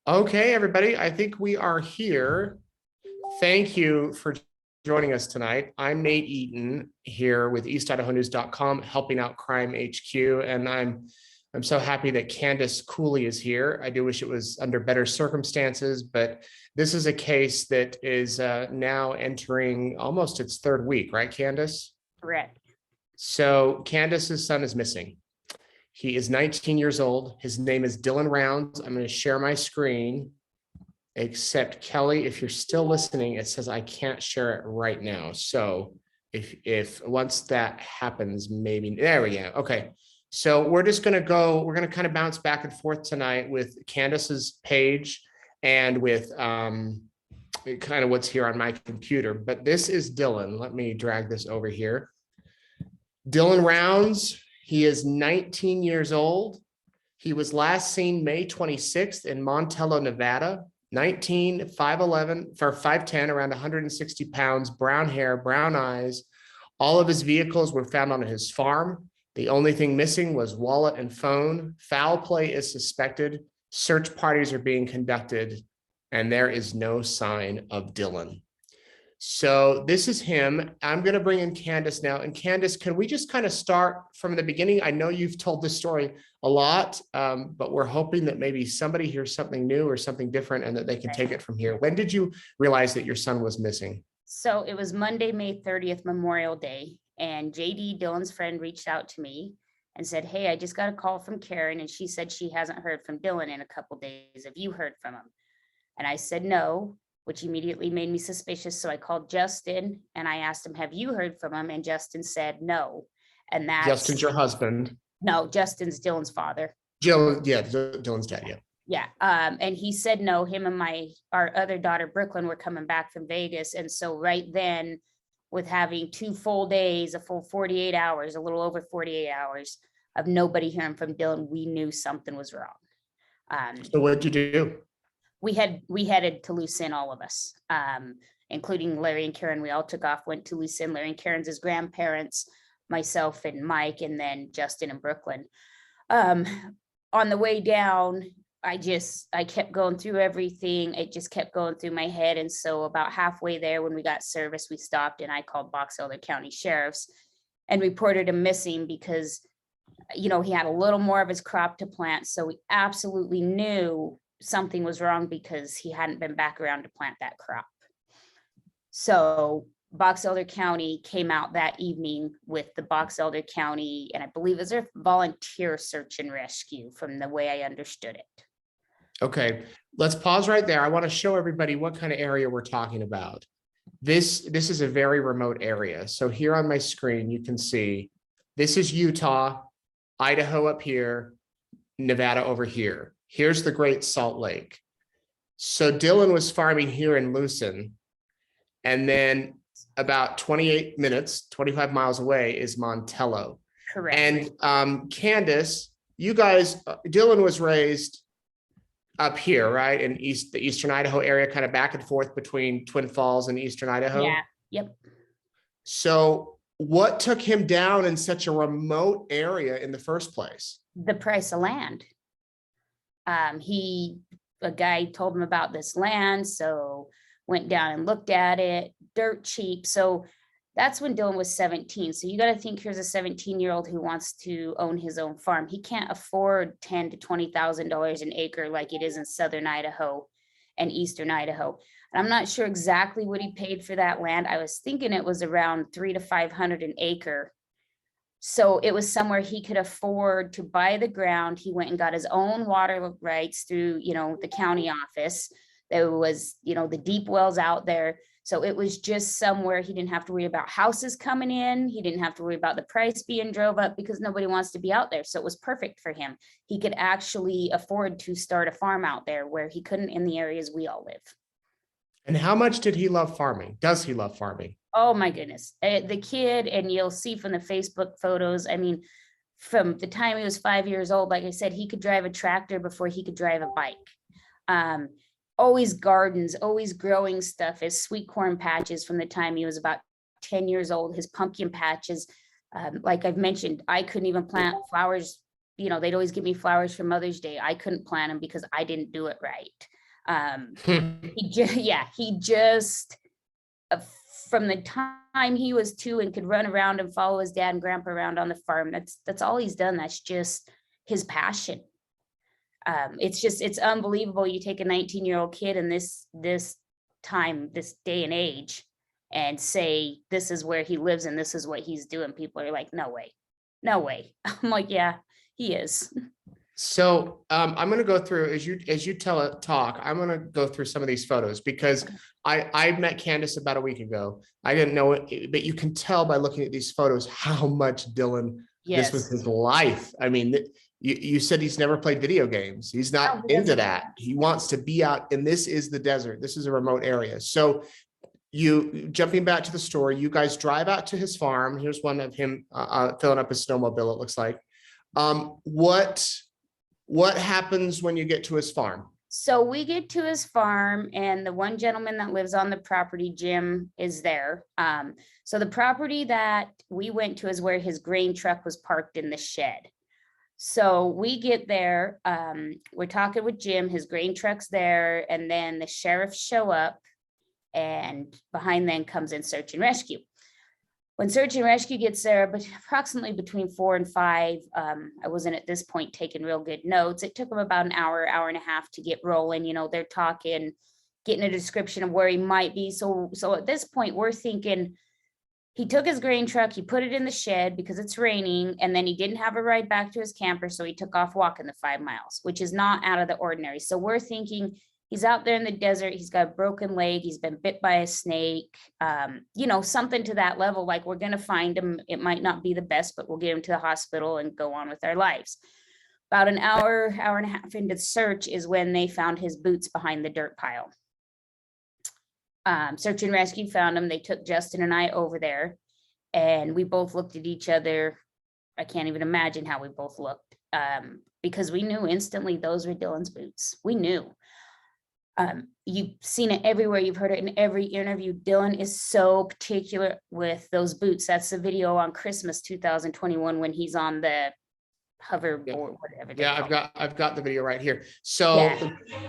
Okay, everybody, I think we are here. Thank you for joining us tonight. I'm Nate Eaton here with EastIdahoNews.com, helping out CrimeHQ, and I'm so happy that Candice Cooley is here. I do wish it was under better circumstances, but this is a case that is now entering almost its third week, right, Candice? Correct. So Candice's son is missing. He is 19 years old. His name is Dylan Rounds. I'm going to share my screen, except Kelly, if you're still listening, it says I can't share it right now. So if once that happens, maybe, there we go. Okay. So we're just going to kind of bounce back and forth tonight with Candice's page and with kind of what's here on my computer. But this is Dylan. Let me drag this over here. Dylan Rounds. He is 19 years old. He was last seen May 26th in Montello, Nevada. 19, 5'11", for 5'10", around 160 pounds, brown hair, brown eyes. All of his vehicles were found on his farm. The only thing missing was wallet and phone. Foul play is suspected. Search parties are being conducted, and there is no sign of Dylan. So this is him. I'm going to bring in Candice now. And Candice, can we just kind of start from the beginning? I know you've told this story a lot, but we're hoping that maybe somebody hears something new or something different and that they can take it from here. When did you realize that your son was missing? So it was Monday, May 30th, Memorial Day. And JD, Dylan's friend, reached out to me and said, hey, I just got a call from Karen. And she said she hasn't heard from Dylan in a couple of days. Have you heard from him? And I said, no, which immediately made me suspicious. So I called Justin and I asked him, have you heard from him? And Justin said, no. And that's Justin's your husband. No, Justin's Dylan's father. Jill, yeah, Dylan's dad, yeah. Yeah. And he said, no, him and our other daughter, Brooklyn, were coming back from Vegas. And so right then, with having 2 full days, a full 48 hours, a little over 48 hours of nobody hearing from Dylan, we knew something was wrong. So what did you do? We headed to Lucin, all of us, including Larry and Karen. We all took off, went to Lucin. Larry and Karen's his grandparents, myself and Mike, and then Justin and Brooklyn. On the way down, I kept going through everything. It just kept going through my head. And so about halfway there, when we got service, we stopped and I called Box Elder County Sheriff's and reported him missing because, he had a little more of his crop to plant. So we absolutely knew something was wrong because he hadn't been back around to plant that crop. So Box Elder County came out that evening with the Box Elder County, and I believe it was a volunteer search and rescue from the way I understood it. Okay, let's pause right there. I want to show everybody what kind of area we're talking about. This is a very remote area. So here on my screen, you can see this is Utah, Idaho up here, Nevada over here. Here's the Great Salt Lake. So Dylan was farming here in Lucin, and then about 28 minutes, 25 miles away is Montello. Correct. And Candice, you guys, Dylan was raised up here, right? In the Eastern Idaho area, kind of back and forth between Twin Falls and Eastern Idaho. Yeah, yep. So what took him down in such a remote area in the first place? The price of land. A guy told him about this land, so went down and looked at it, dirt cheap. So that's when Dylan was 17. So you got to think here's a 17-year-old who wants to own his own farm. He can't afford $10,000 to $20,000 an acre like it is in Southern Idaho and Eastern Idaho. And I'm not sure exactly what he paid for that land. I was thinking it was around $300 to $500 an acre. So it was somewhere he could afford to buy the ground. He went and got his own water rights through, the county office. There was, the deep wells out there. So it was just somewhere he didn't have to worry about houses coming in. He didn't have to worry about the price being drove up because nobody wants to be out there. So it was perfect for him. He could actually afford to start a farm out there where he couldn't in the areas we all live. And how much did he love farming? Does he love farming? Oh my goodness. The kid, and you'll see from the Facebook photos, I mean, from the time he was 5 years old, like I said, he could drive a tractor before he could drive a bike. Always gardens, always growing stuff, his sweet corn patches from the time he was about 10 years old, his pumpkin patches. Like I've mentioned, I couldn't even plant flowers they'd always give me flowers for Mother's Day. I couldn't plant them because I didn't do it right. He just from the time he was 2 and could run around and follow his dad and grandpa around on the farm, that's all he's done. That's just his passion. It's unbelievable. You take a 19-year-old kid in this time, this day and age, and say this is where he lives and this is what he's doing. People are like, no way. I'm like, yeah, he is. So I'm going to go through as you talk. I'm going to go through some of these photos because I met Candice about a week ago. I didn't know it, but you can tell by looking at these photos how much Dylan, this was his life. I mean, you said he's never played video games. He's not into that. He wants to be out, and this is the desert. This is a remote area. So jumping back to the story, you guys drive out to his farm. Here's one of him filling up his snowmobile, it looks like. What happens when you get to his farm? So we get to his farm, and the one gentleman that lives on the property, Jim, is there. So the property that we went to is where his grain truck was parked in the shed. So we get there, we're talking with Jim, his grain truck's there, and then the sheriff show up, and behind then comes in search and rescue. When search and rescue gets there, but approximately between 4 and 5, I wasn't at this point taking real good notes. It took them about an hour and a half to get rolling. They're talking, getting a description of where he might be. So at this point, we're thinking he took his grain truck, he put it in the shed because it's raining, and then he didn't have a ride back to his camper, so he took off walking the 5 miles, which is not out of the ordinary. So we're thinking he's out there in the desert, he's got a broken leg, he's been bit by a snake, something to that level, like we're going to find him. It might not be the best, but we'll get him to the hospital and go on with our lives. About an hour and a half into the search is when they found his boots behind the dirt pile. Search and rescue found him. They took Justin and I over there, and we both looked at each other. I can't even imagine how we both looked, because we knew instantly those were Dylan's boots. We knew. You've seen it everywhere. You've heard it in every interview. Dylan is so particular with those boots. That's the video on Christmas 2021 when he's on the hoverboard, whatever. Yeah, I've got the video right here. So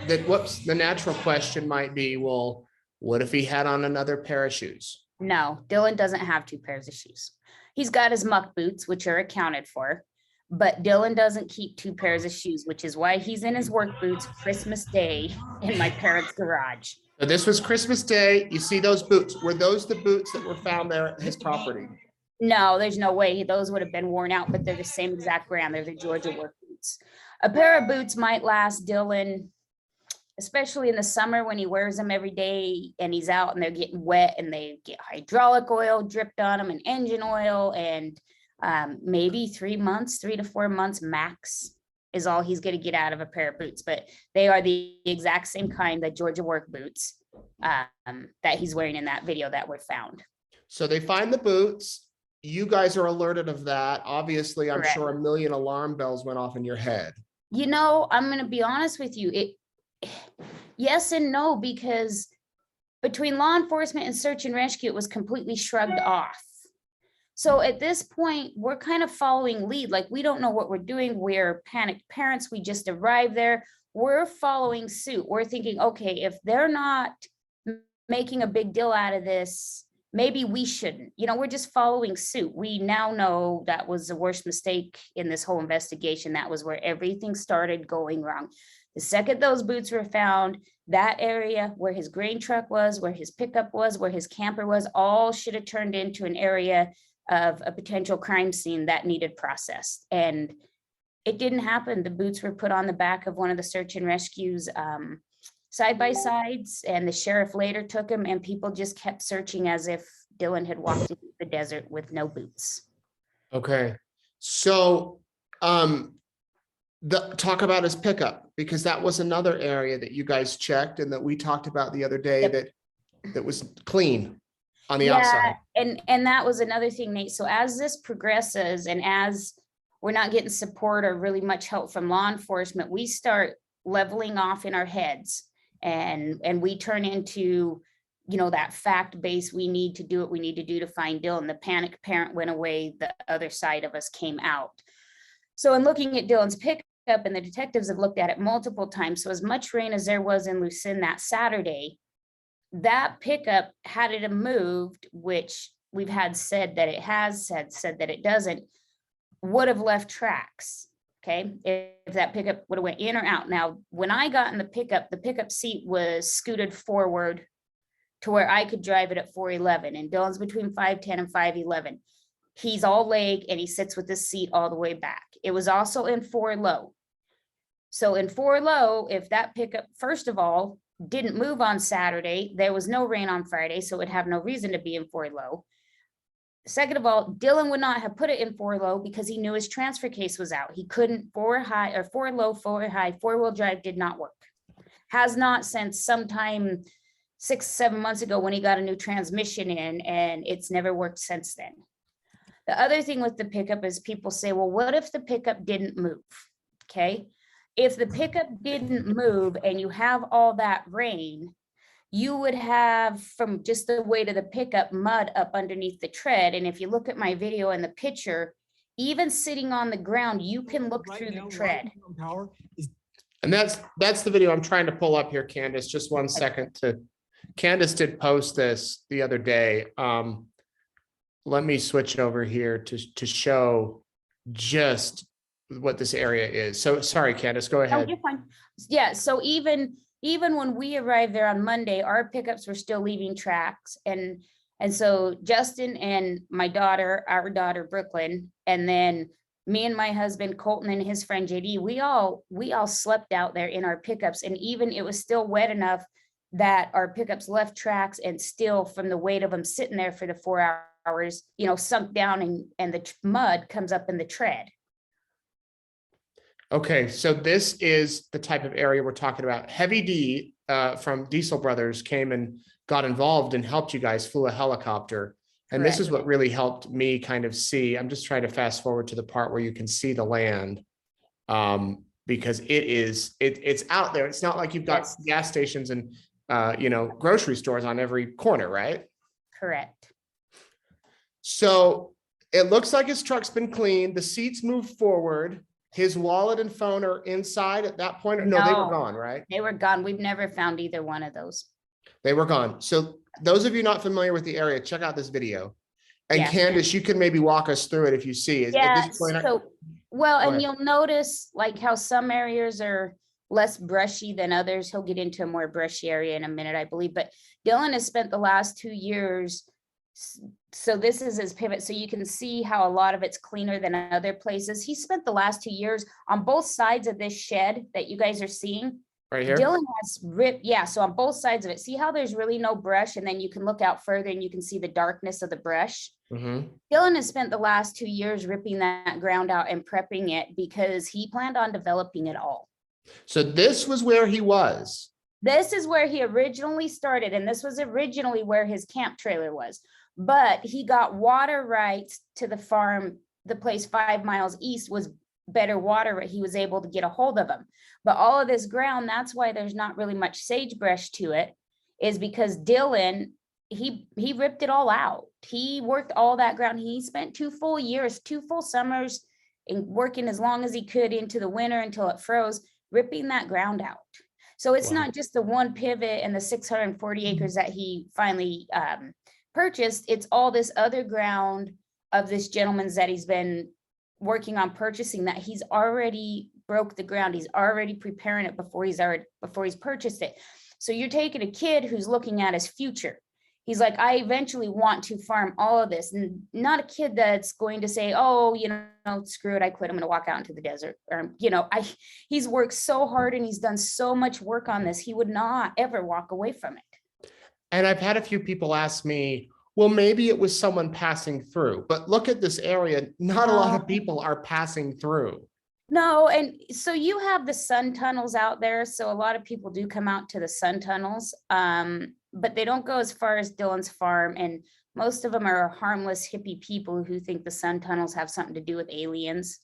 the natural question might be, well, what if he had on another pair of shoes? No, Dylan doesn't have 2 pairs of shoes. He's got his muck boots, which are accounted for, but Dylan doesn't keep 2 pairs of shoes, which is why he's in his work boots Christmas Day in my parents' garage. So this was Christmas Day. You see those boots. Were those the boots that were found there at his property? No, there's no way. Those would have been worn out, but they're the same exact brand. They're the Georgia work boots. A pair of boots might last Dylan, especially in the summer when he wears them every day and he's out and they're getting wet and they get hydraulic oil dripped on them and engine oil, and maybe 3 to 4 months max is all he's going to get out of a pair of boots. But they are the exact same kind, the Georgia work boots that he's wearing in that video that were found. So they find the boots. You guys are alerted of that. Obviously, I'm sure a million alarm bells went off in your head. I'm going to be honest with you. Yes and no, because between law enforcement and search and rescue, it was completely shrugged off. So at this point, we're kind of following lead. Like, we don't know what we're doing. We're panicked parents. We just arrived there. We're following suit. We're thinking, okay, if they're not making a big deal out of this, maybe we shouldn't. We're just following suit. We now know that was the worst mistake in this whole investigation. That was where everything started going wrong. The second those boots were found, that area where his grain truck was, where his pickup was, where his camper was, all should have turned into an area of a potential crime scene that needed processed. And it didn't happen. The boots were put on the back of one of the search and rescues side-by-sides, and the sheriff later took them, and people just kept searching as if Dylan had walked into the desert with no boots. Okay. So talk about his pickup, because that was another area that you guys checked and that we talked about the other day. That was clean on the outside. And that was another thing, Nate. So as this progresses and as we're not getting support or really much help from law enforcement, we start leveling off in our heads, and we turn into, that fact base. We need to do what we need to do to find Dylan. The panicked parent went away. The other side of us came out. So in looking at Dylan's pickup, and the detectives have looked at it multiple times, so as much rain as there was in Lucin that Saturday, that pickup, had it moved, which we've had said that it has, said that it doesn't, would have left tracks. Okay, if that pickup would have went in or out. Now, when I got in the pickup seat was scooted forward to where I could drive it at 411, and Dylan's between 5'10" and 5'11". He's all leg and he sits with the seat all the way back. It was also in 4 low. So in 4 low, if that pickup, first of all, didn't move on Saturday, there was no rain on Friday, so it would have no reason to be in 4 low. Second of all, Dylan would not have put it in 4 low because he knew his transfer case was out. He couldn't 4 high or 4 low, 4 high, 4-wheel drive did not work. Has not since sometime 6-7 months ago when he got a new transmission in, and it's never worked since then. The other thing with the pickup is people say, well, what if the pickup didn't move? Okay. If the pickup didn't move and you have all that rain, you would have, from just the weight of the pickup, mud up underneath the tread. And if you look at my video and the picture, even sitting on the ground, you can look through the tread. And that's the video I'm trying to pull up here, Candice. Just one second. Candice did post this the other day. Let me switch over here to show just what this area is. So sorry, Candice, go ahead. Oh, you're fine. Yeah, so even when we arrived there on Monday, our pickups were still leaving tracks. And so Justin and my daughter, our daughter Brooklyn, and then me and my husband Colton and his friend JD, we all slept out there in our pickups. And even it was still wet enough that our pickups left tracks, and still from the weight of them sitting there for the 4 hours, sunk down, and the mud comes up in the tread. Okay, so this is the type of area we're talking about. Heavy D from Diesel Brothers came and got involved and helped you guys, flew a helicopter. And Correct. This is what really helped me kind of see. I'm just trying to fast forward to the part where you can see the land, because it's out there. It's not like you've got gas stations and grocery stores on every corner, right? Correct. So it looks like his truck's been cleaned. The seats moved forward. His wallet and phone are inside at that point. No, they were gone, right? They were gone. We've never found either one of those. They were gone. So those of you not familiar with the area, check out this video. And Candice, you can maybe walk us through it if you see it. Yeah, at this point, and you'll notice like how some areas are less brushy than others. He'll get into a more brushy area in a minute, I believe. But Dylan has spent the last 2 years, so this is his pivot. So you can see how a lot of it's cleaner than other places. He spent the last 2 years on both sides of this shed that you guys are seeing. Right here. Dylan has ripped, so on both sides of it. See how there's really no brush, and then you can look out further and you can see the darkness of the brush. Mm-hmm. Dylan has spent the last 2 years ripping that ground out and prepping it because he planned on developing it all. So this was where he was. This is where he originally started, and this was originally where his camp trailer was. But he got water rights to the farm. The place 5 miles east was better water. He was able to get a hold of them. But all of this ground, that's why there's not really much sagebrush to it, is because Dylan, he ripped it all out. He worked all that ground. He spent 2 full years, 2 full summers, and working as long as he could into the winter until it froze, ripping that ground out. So it's not just the one pivot and the 640 acres that he finally purchased. It's all this other ground of this gentleman's that he's been working on purchasing, that he's already broke the ground. He's already preparing it before he's purchased it. So you're taking a kid who's looking at his future. He's like, I eventually want to farm all of this, and not a kid that's going to say, oh, screw it, I quit, I'm going to walk out into the desert. Or, he's worked so hard and he's done so much work on this. He would not ever walk away from it. And I've had a few people ask me, well, maybe it was someone passing through, but look at this area. Not a lot of people are passing through. No, and so you have the sun tunnels out there. So a lot of people do come out to the sun tunnels, but they don't go as far as Dylan's farm. And most of them are harmless hippie people who think the sun tunnels have something to do with aliens.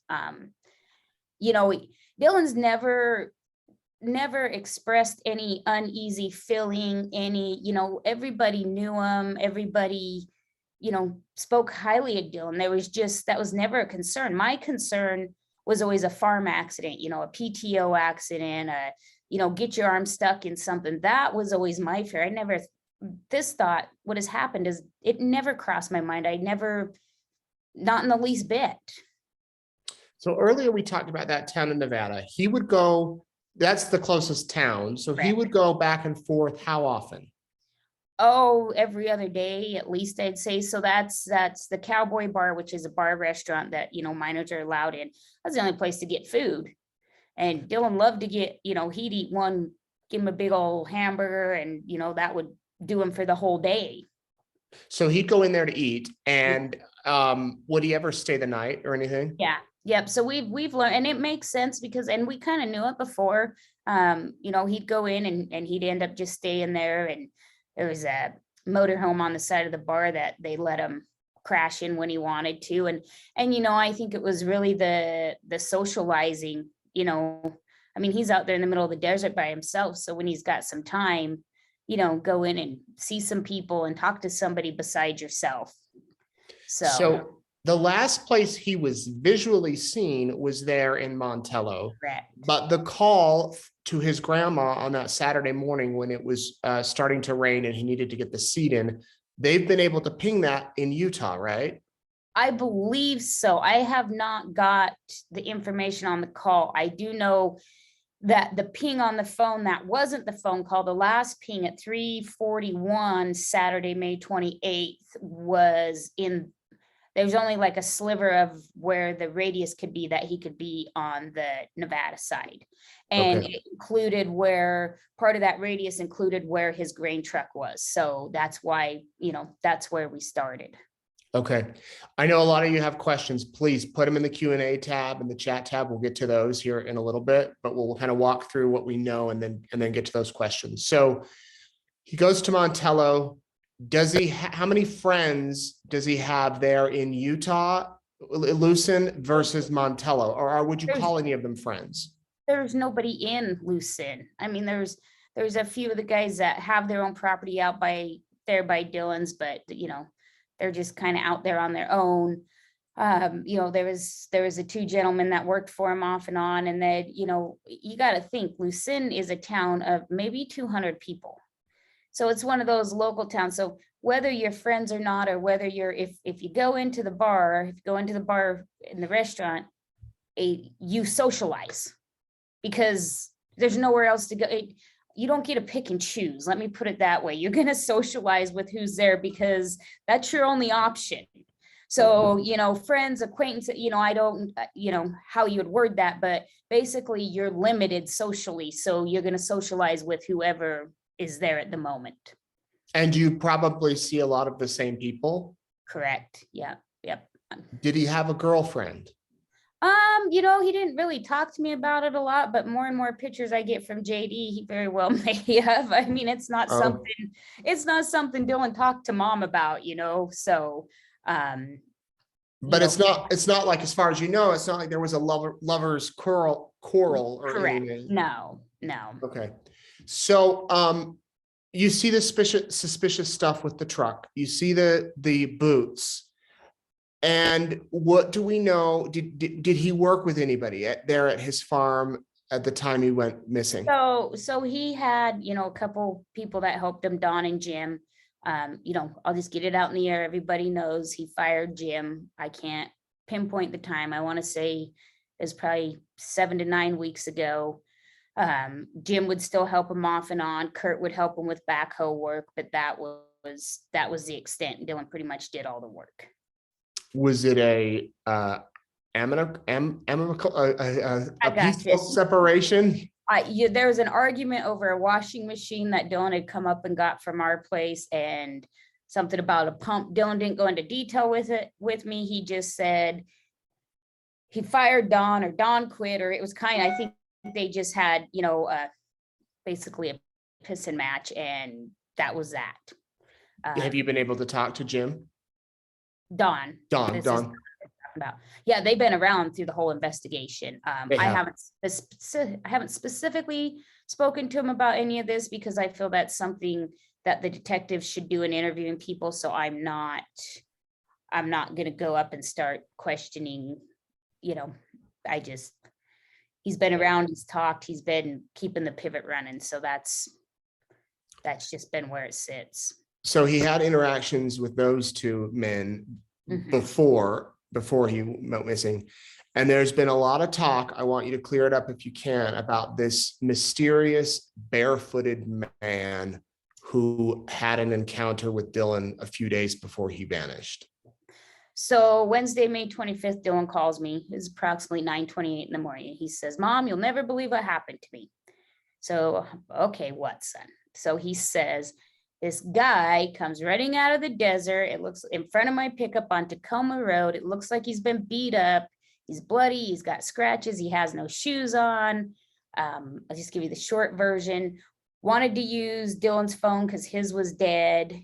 Dylan's never expressed any uneasy feeling, everybody knew him, everybody, spoke highly of Dylan. That was never a concern. My concern was always a farm accident, you know, a PTO accident, you know, get your arm stuck in something. That was always my fear. I never, this thought, what has happened is it never crossed my mind. I never, not in the least bit. So earlier we talked about that town in Nevada. He would go, that's the closest town. So he Correct. would go back and forth how often? Oh, every other day, at least I'd say. So that's the Cowboy Bar, which is a bar restaurant that, you know, minors are allowed in. That's the only place to get food. And Dylan loved to get, you know, he'd eat one, give him a big old hamburger, and, you know, that would do him for the whole day. So he'd go in there to eat, and would he ever stay the night or anything? Yeah. Yep. So we've learned, and it makes sense because, and we kind of knew it before, you know, he'd go in and he'd end up just staying there. And there was a motorhome on the side of the bar that they let him crash in when he wanted to. And, you know, I think it was really the socializing, you know, I mean, he's out there in the middle of the desert by himself. So when he's got some time, you know, go in and see some people and talk to somebody besides yourself. So the last place he was visually seen was there in Montello. Correct. But the call to his grandma on that Saturday morning when it was starting to rain and he needed to get the seed in, they've been able to ping that in Utah, right? I believe so. I have not got the information on the call. I do know that the ping on the phone, that wasn't the phone call. The last ping at 3:41 Saturday, May 28th was in, there's only like a sliver of where the radius could be that he could be on the Nevada side. And Okay. it included where, part of that radius included where his grain truck was. So that's why, you know, that's where we started. Okay. I know a lot of you have questions. Please put them in the Q&A tab and the chat tab. We'll get to those here in a little bit, but we'll kind of walk through what we know and then get to those questions. So he goes to Montello. Does he, how many friends does he have there in Utah, Lucin versus Montello, or would you call any of them friends? There's nobody in Lucin. I mean, there's a few of the guys that have their own property out by there by Dylan's, but you know, they're just kind of out there on their own. You know, there was the two gentlemen that worked for him off and on, and then, you know, you got to think Lucin is a town of maybe 200 people. So it's one of those local towns. So whether you're friends or not, or whether you're, if you go into the bar, if you go into the bar in the restaurant, you socialize because there's nowhere else to go. You don't get to pick and choose. Let me put it that way. You're going to socialize with who's there because that's your only option. So, you know, friends, acquaintances, you know, I don't, you know, how you would word that, but basically you're limited socially. So you're going to socialize with whoever is there at the moment. And you probably see a lot of the same people. Correct. Yeah. Yep. Did he have a girlfriend? You know, he didn't really talk to me about it a lot, but more and more pictures I get from JD, he very well may have. I mean, it's not something Dylan talked to mom about, you know, so, but it's not like, as far as you know, it's not like there was a lover's quarrel or correct. anything. No. Okay. So, you see the suspicious stuff with the truck, you see the boots. And what do we know? Did he work with anybody there at his farm at the time he went missing? So he had, you know, a couple people that helped him, Don and Jim. You know, I'll just get it out in the air. Everybody knows he fired Jim. I can't pinpoint the time. I want to say it was probably 7 to 9 weeks ago. Jim would still help him off and on. Kurt would help him with backhoe work, but that was the extent. Dylan pretty much did all the work. Was it a peaceful separation? There was an argument over a washing machine that Dylan had come up and got from our place, and something about a pump. Dylan didn't go into detail with me. He just said he fired Don, or Don quit, or it was I think they just had, you know, basically a piss and match, and that was that. Have you been able to talk to Jim? Don. About. Yeah, they've been around through the whole investigation. I haven't specifically spoken to him about any of this because I feel that's something that the detectives should do in interviewing people. So I'm not going to go up and start questioning, you know, he's been around, he's talked, he's been keeping the pivot running. So that's just been where it sits. So he had interactions with those two men Mhm. before he went missing. And there's been a lot of talk. I want you to clear it up if you can, about this mysterious barefooted man who had an encounter with Dylan a few days before he vanished. So Wednesday, May 25th, Dylan calls me. It's approximately 9:28 in the morning. He says, "Mom, you'll never believe what happened to me." So, okay, what, son? So he says, this guy comes running out of the desert. It looks in front of my pickup on Tacoma Road. It looks like he's been beat up. He's bloody. He's got scratches. He has no shoes on. I'll just give you the short version. Wanted to use Dylan's phone because his was dead.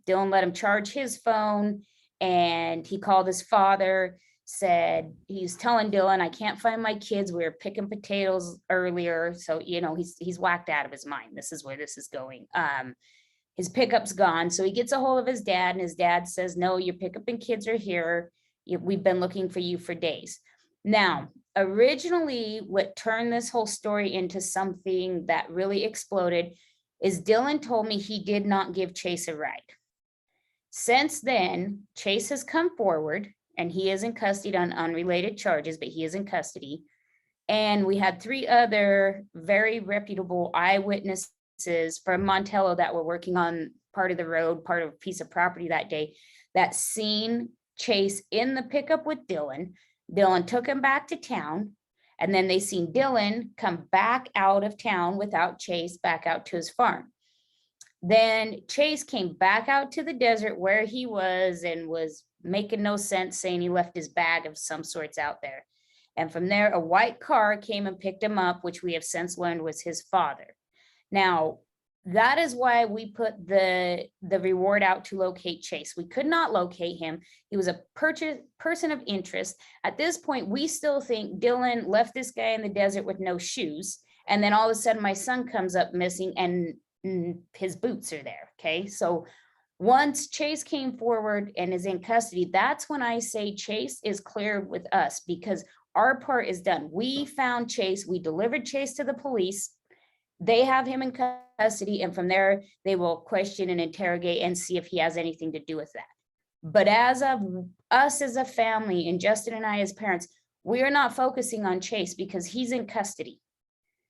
Dylan let him charge his phone, and he called his father, said he's telling Dylan, "I can't find my kids. We were picking potatoes earlier." So, he's whacked out of his mind. This is where this is going. His pickup's gone. So he gets a hold of his dad, and his dad says, "No, your pickup and kids are here. We've been looking for you for days." Now, originally, what turned this whole story into something that really exploded is Dylan told me he did not give Chase a ride. Since then, Chase has come forward, and he is in custody on unrelated charges, but he is in custody. And we had 3 other very reputable eyewitnesses from Montello that were working on part of the road, part of a piece of property that day, that seen Chase in the pickup with Dylan. Dylan took him back to town, and then they seen Dylan come back out of town without Chase back out to his farm. Then Chase came back out to the desert where he was and was making no sense, saying he left his bag of some sorts out there. And from there, a white car came and picked him up, which we have since learned was his father. Now, that is why we put the reward out to locate Chase. We could not locate him. He was a person of interest. At this point, we still think Dylan left this guy in the desert with no shoes. And then all of a sudden, my son comes up missing and his boots are there. Okay. So once Chase came forward and is in custody, that's when I say Chase is clear with us, because our part is done. We found Chase. We delivered Chase to the police. They have him in custody, and from there, they will question and interrogate and see if he has anything to do with that. But as of us as a family, and Justin and I as parents, we are not focusing on Chase because he's in custody.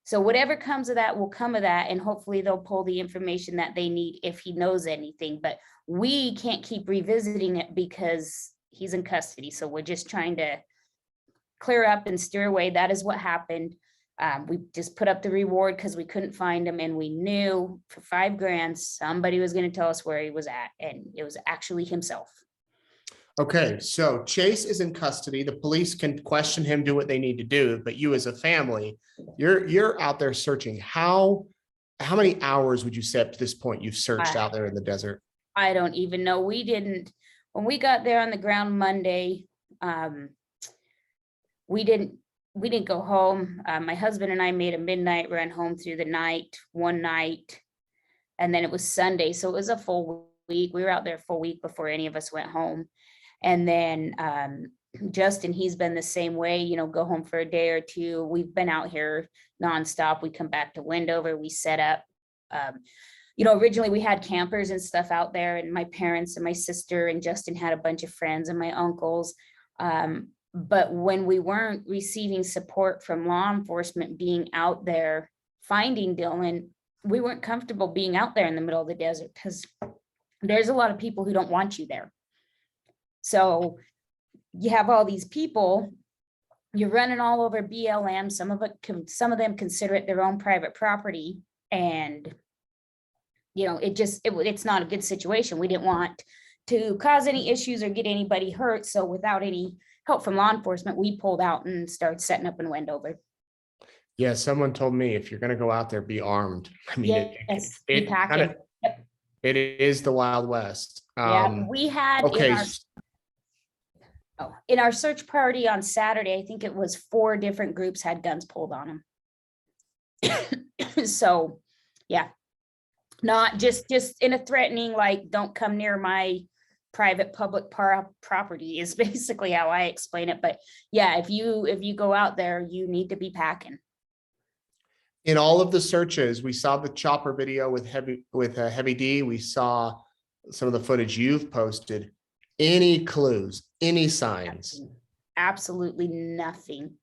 So whatever comes of that will come of that, and hopefully they'll pull the information that they need if he knows anything. But we can't keep revisiting it because he's in custody. So we're just trying to clear up and steer away. That is what happened. We just put up the reward because we couldn't find him, and we knew for $5,000 somebody was going to tell us where he was at, and it was actually himself. Okay, so Chase is in custody. The police can question him, do what they need to do, but you as a family, you're out there searching. How many hours would you say up to this point you've searched out there in the desert? I don't even know. When we got there on the ground Monday, we didn't go home. My husband and I made a midnight run home through the night, one night, and then it was Sunday. So it was a full week. We were out there a full week before any of us went home. And then Justin, he's been the same way, go home for a day or two. We've been out here nonstop. We come back to Wendover, we set up. Originally we had campers and stuff out there, and my parents and my sister and Justin had a bunch of friends and my uncles. But when we weren't receiving support from law enforcement being out there finding Dylan, we weren't comfortable being out there in the middle of the desert because there's a lot of people who don't want you there. So you have all these people, you're running all over BLM. Some of them consider it their own private property, and it's not a good situation. We didn't want to cause any issues or get anybody hurt. So without any help from law enforcement, we pulled out and started setting up in Wendover. Yeah, someone told me if you're going to go out there, be armed. I mean, yes, it is the Wild West. We had in our search party on Saturday, I think it was 4 different groups had guns pulled on them. So, yeah, not just in a threatening, like, don't come near my private public property is basically how I explain it. But yeah, if you go out there, you need to be packing. In all of the searches, we saw the chopper video with Heavy D. We saw some of the footage you've posted. Any clues, any signs? Absolutely nothing.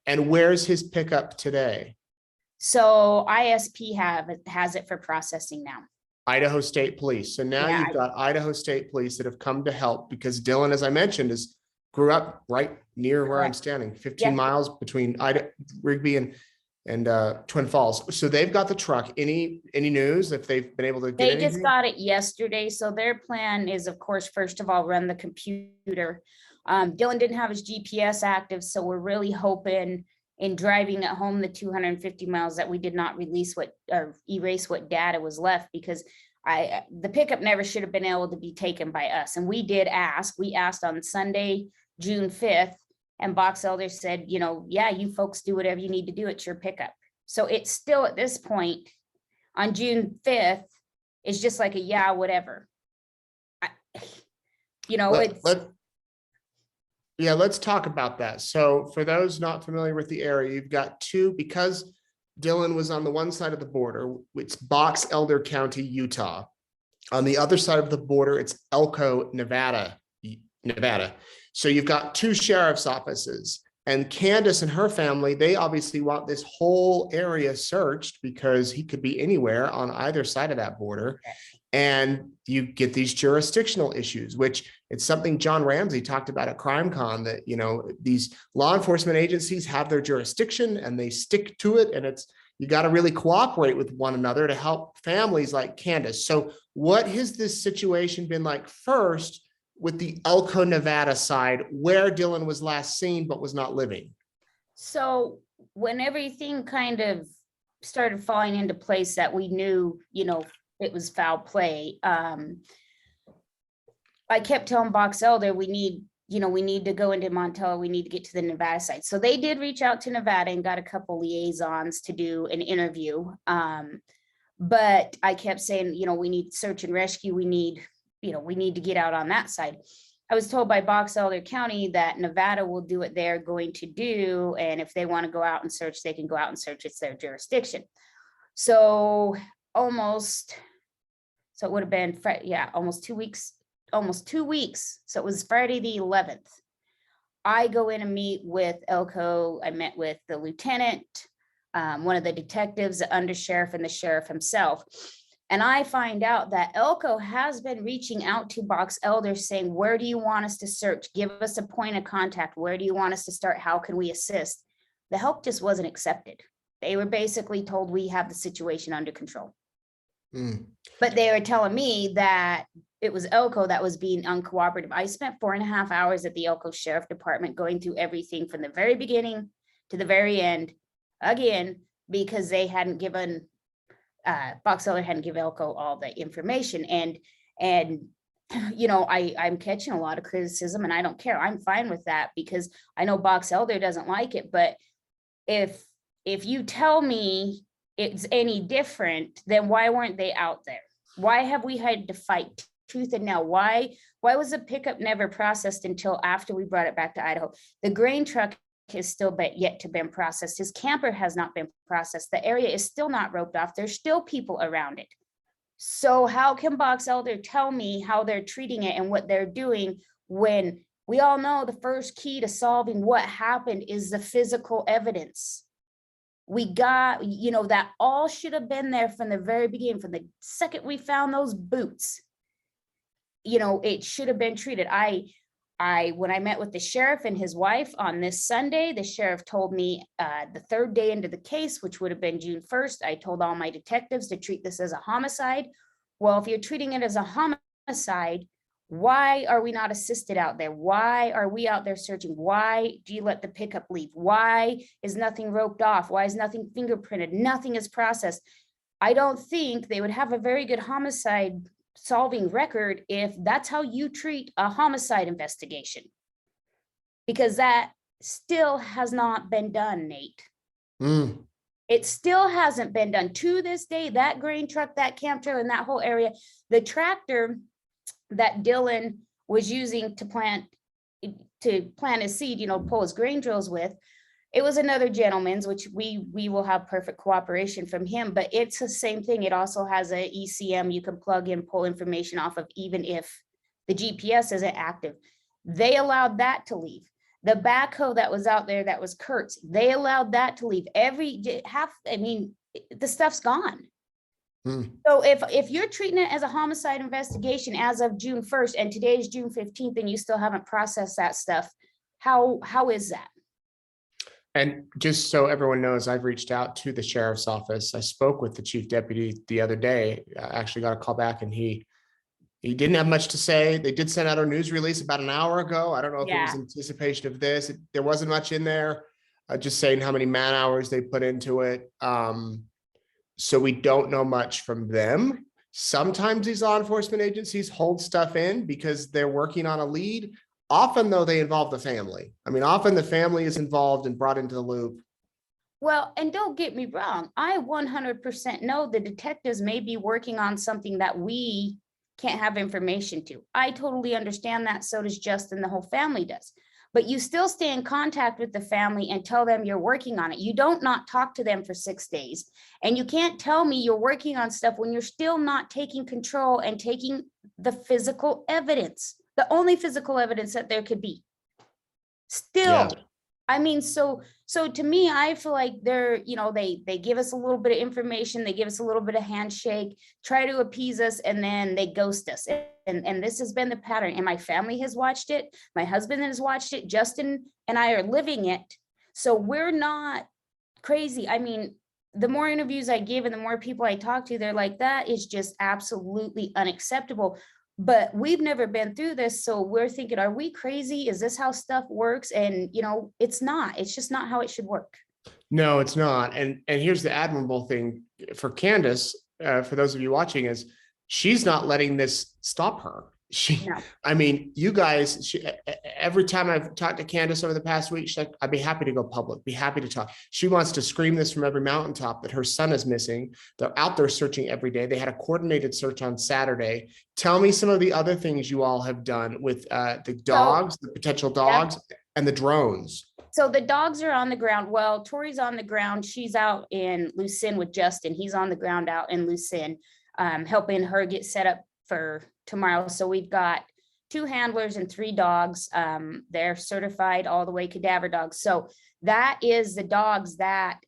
And where's his pickup today? So ISP has it for processing now. Idaho State Police. So now Yeah, you've got Idaho State Police that have come to help, because Dylan, as I mentioned, grew up right near where I'm standing, 15 miles between Rigby and Twin Falls. So they've got the truck. Any news if they've been able to get anything? They just got it yesterday. So their plan is, of course, first of all, run the computer. Dylan didn't have his GPS active, so we're really hoping in driving at home the 250 miles that we did not erase what data was left, because the pickup never should have been able to be taken by us. And we did ask. We asked on Sunday, June 5th, and Box Elder said, yeah, you folks do whatever you need to do. It's your pickup. So it's still at this point on June 5th, it's just like a yeah, whatever. Let's talk about that. So for those not familiar with the area, you've got two, because Dylan was on the one side of the border, it's Box Elder County, Utah. On the other side of the border, it's Elko, Nevada. So you've got two sheriff's offices, and Candice and her family, they obviously want this whole area searched because he could be anywhere on either side of that border. And you get these jurisdictional issues, which it's something John Ramsey talked about at CrimeCon, that, these law enforcement agencies have their jurisdiction and they stick to it. And you got to really cooperate with one another to help families like Candice. So what has this situation been like first with the Elko, Nevada side, where Dylan was last seen but was not living? So when everything kind of started falling into place that we knew, it was foul play, I kept telling Box Elder, we need to go into Montello, we need to get to the Nevada side. So they did reach out to Nevada and got a couple liaisons to do an interview. But I kept saying, we need search and rescue. We need to get out on that side. I was told by Box Elder County that Nevada will do what they're going to do. And if they want to go out and search, they can go out and search. It's their jurisdiction. So it would have been, almost 2 weeks. So it was Friday the 11th. I go in and meet with Elko. I met with the lieutenant, one of the detectives, the undersheriff, and the sheriff himself. And I find out that Elko has been reaching out to Box Elder saying, where do you want us to search? Give us a point of contact. Where do you want us to start? How can we assist? The help just wasn't accepted. They were basically told, we have the situation under control. But they were telling me that it was Elko that was being uncooperative. I spent 4.5 hours at the Elko Sheriff Department going through everything from the very beginning to the very end, again, because they hadn't given, Box Elder hadn't given Elko all the information. And I'm catching a lot of criticism, and I don't care. I'm fine with that, because I know Box Elder doesn't like it. But if you tell me it's any different, then why weren't they out there? Why have we had to fight tooth and nail? Why was the pickup never processed until after we brought it back to Idaho? The grain truck is still yet to been processed. His camper has not been processed. The area is still not roped off. There's still people around it. So how can Box Elder tell me how they're treating it and what they're doing, when we all know the first key to solving what happened is the physical evidence? We got, that all should have been there from the very beginning, from the second we found those boots. It should have been treated. When I met with the sheriff and his wife on this Sunday, the sheriff told me the third day into the case, which would have been June 1st, I told all my detectives to treat this as a homicide. Well, if you're treating it as a homicide, why are we not assisted out there? Why are we out there searching? Why do you let the pickup leave? Why is nothing roped off? Why is nothing fingerprinted? Nothing is processed. I don't think they would have a very good homicide solving record if that's how you treat a homicide investigation, because that still has not been done, Nate. It still hasn't been done to this day. That grain truck, that camp trailer, and that whole area, the tractor that Dylan was using to plant his seed, pull his grain drills with. It was another gentleman's, which we will have perfect cooperation from him, but it's the same thing. It also has a ECM you can plug in, pull information off of, even if the GPS isn't active. They allowed that to leave. The backhoe that was out there, that was Kurt's, they allowed that to leave. The stuff's gone. So if you're treating it as a homicide investigation as of June 1st, and today is June 15th, and you still haven't processed that stuff, how is that? And just so everyone knows, I've reached out to the sheriff's office. I spoke with the chief deputy the other day. I actually got a call back, and he didn't have much to say. They did send out a news release about an hour ago. I don't know if it was anticipation of this. There wasn't much in there, just saying how many man hours they put into it. So we don't know much from them. Sometimes these law enforcement agencies hold stuff in because they're working on a lead. Often, though, they involve the family. I mean, often the family is involved and brought into the loop. Well, and don't get me wrong, I 100% know the detectives may be working on something that we can't have information to. I totally understand that. So does Justin, the whole family does. But you still stay in contact with the family and tell them you're working on it. You don't not talk to them for 6 days. And you can't tell me you're working on stuff when you're still not taking control and taking the physical evidence, the only physical evidence that there could be. Still, Yeah. I mean, so to me, I feel like they're, they give us a little bit of information, they give us a little bit of handshake, try to appease us, and then they ghost us. And this has been the pattern. And my family has watched it. My husband has watched it. Justin and I are living it. So we're not crazy. I mean, the more interviews I give and the more people I talk to, they're like, that is just absolutely unacceptable. But we've never been through this. So we're thinking, are we crazy? Is this how stuff works? And, it's not. It's just not how it should work. No, it's not. And here's the admirable thing for Candice, for those of you watching, is she's not letting this stop her. I mean, you guys, every time I've talked to Candice over the past week, she's like, I'd be happy to go public, be happy to talk. She wants to scream this from every mountaintop that her son is missing. They're out there searching every day. They had a coordinated search on Saturday. Tell me some of the other things you all have done with the dogs, the potential dogs, and the drones. So the dogs are on the ground. Well, Tori's on the ground. She's out in Lucin with Justin. He's on the ground out in Lucin, helping her get set up for tomorrow. So we've got 2 handlers and 3 dogs. They're certified all the way cadaver dogs. So that is the dogs that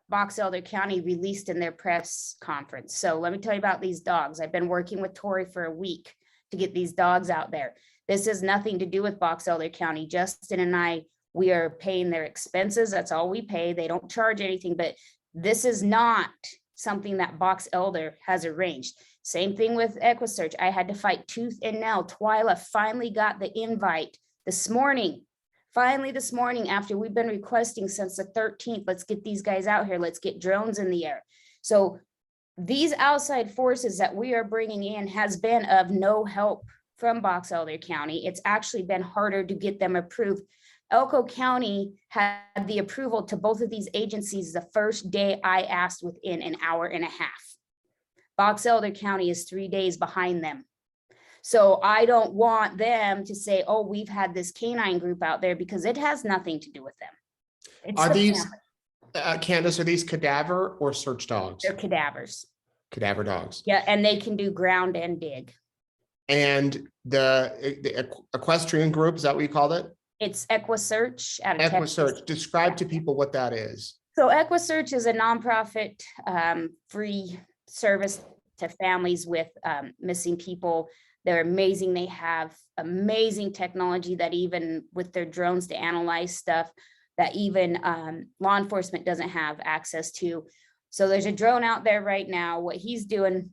Box Elder County released in their press conference. So let me tell you about these dogs. I've been working with Tori for a week to get these dogs out there. This has nothing to do with Box Elder County. Justin and I, we are paying their expenses. That's all we pay. They don't charge anything, but this is not something that Box Elder has arranged. Same thing with EquiSearch. I had to fight tooth and nail. Twyla finally got the invite this morning. Finally this morning, after we've been requesting since the 13th, let's get these guys out here. Let's get drones in the air. So these outside forces that we are bringing in has been of no help from Box Elder County. It's actually been harder to get them approved. Elko County had the approval to both of these agencies the first day I asked, within an hour and a half. Box Elder County is 3 days behind them. So I don't want them to say, oh, we've had this canine group out there, because it has nothing to do with them. Are these, Candice, are these cadaver or search dogs? They're cadavers. Cadaver dogs. Yeah, and they can do ground and dig. And the equestrian group, is that what you called it? It's EquiSearch out of Texas. EquiSearch. Describe to people what that is. So EquiSearch is a nonprofit free service to families with missing people. They're amazing. They have amazing technology that even with their drones to analyze stuff that even law enforcement doesn't have access to. So there's a drone out there right now. What he's doing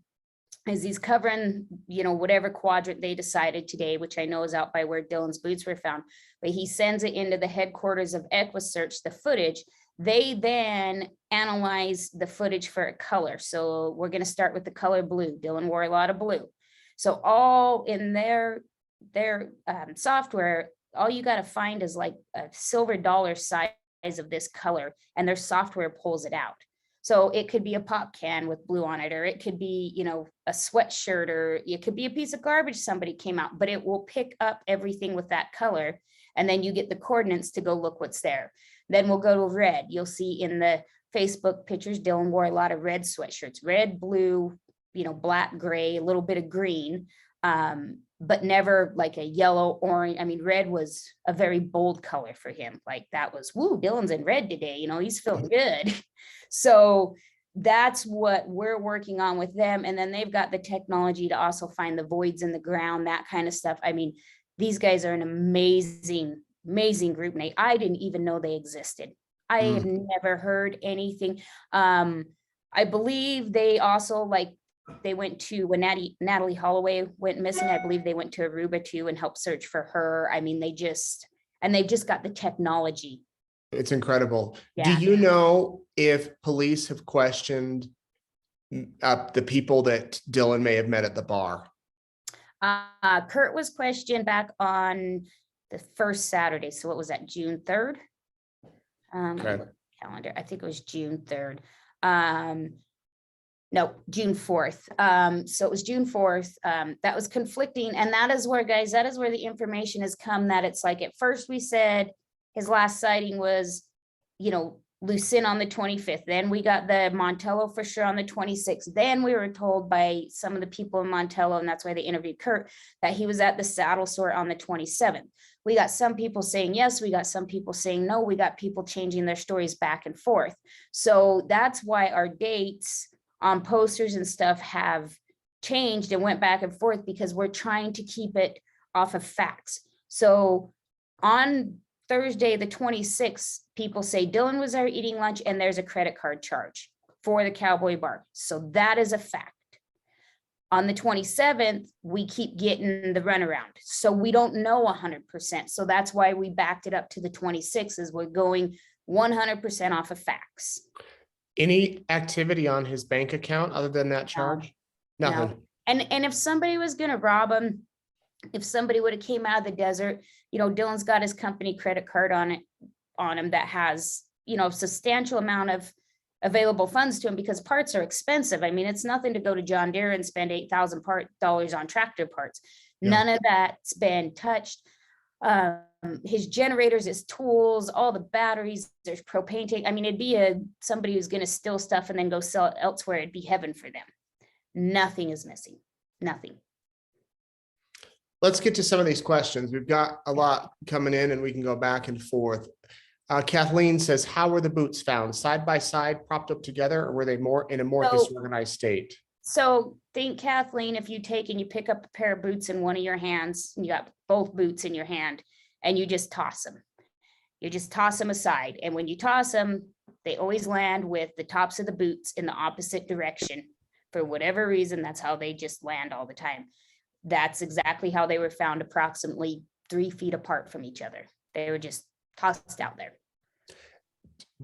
is he's covering, whatever quadrant they decided today, which I know is out by where Dylan's boots were found, but he sends it into the headquarters of EquiSearch, the footage. They then analyze the footage for a color. So we're going to start with the color blue. Dylan wore a lot of blue. So all in their software, all you got to find is like a silver dollar size of this color, and their software pulls it out. So it could be a pop can with blue on it, or it could be, you know, a sweatshirt, or it could be a piece of garbage somebody came out, but it will pick up everything with that color. And then you get the coordinates to go look what's there. Then we'll go to red. You'll see in the Facebook pictures, Dylan wore a lot of red sweatshirts, red, blue, you know, black, gray, a little bit of green, but never like a yellow, orange. I mean, red was a very bold color for him. Like that was, woo, Dylan's in red today, you know, he's feeling good. So that's what we're working on with them. And then they've got the technology to also find the voids in the ground, that kind of stuff. I mean, these guys are an amazing, amazing group, Nate. I didn't even know they existed. I have never heard anything. I believe they also, like, they went to, when Natalie Holloway went missing, I believe they went to Aruba too and helped search for her. I mean, they've just got the technology. It's incredible. Yeah. Do you know if police have questioned the people that Dylan may have met at the bar? Kurt was questioned back on the first Saturday. So what was that, June 3rd? Okay. Calendar, I think it was June 3rd. No, June 4th. So it was June 4th. That was conflicting. And that is where, guys, that is where the information has come, that it's like, at first we said his last sighting was, you know, Lucin on the 25th. Then we got the Montello for sure on the 26th. Then we were told by some of the people in Montello, and that's why they interviewed Kurt, that he was at the saddle sort on the 27th. We got some people saying yes, we got some people saying no, we got people changing their stories back and forth. So that's why our dates on posters and stuff have changed and went back and forth, because we're trying to keep it off of facts. So on Thursday, the 26th, people say Dylan was there eating lunch and there's a credit card charge for the Cowboy Bar. So that is a fact. On the 27th, we keep getting the runaround. So we don't know 100%. So that's why we backed it up to the 26th, is we're going 100% off of facts. Any activity on his bank account other than that charge? No. Nothing. No. And if somebody was going to rob him, if somebody would have came out of the desert, you know, Dylan's got his company credit card on him that has, you know, substantial amount of available funds to him, because parts are expensive. I mean, it's nothing to go to John Deere and spend $8,000 on tractor parts. Yeah. None of that's been touched. His generators, his tools, all the batteries, there's propane tank. I mean, it'd be somebody who's going to steal stuff and then go sell it elsewhere. It'd be heaven for them. Nothing is missing. Nothing. Let's get to some of these questions. We've got a lot coming in and we can go back and forth. Kathleen says, how were the boots found? Side by side, propped up together, or were they more in a more disorganized state? So think, Kathleen, if you take and you pick up a pair of boots in one of your hands, and you got both boots in your hand, and you just toss them. You just toss them aside. And when you toss them, they always land with the tops of the boots in the opposite direction. For whatever reason, that's how they just land all the time. That's exactly how they were found, approximately 3 feet apart from each other. They were just tossed out there.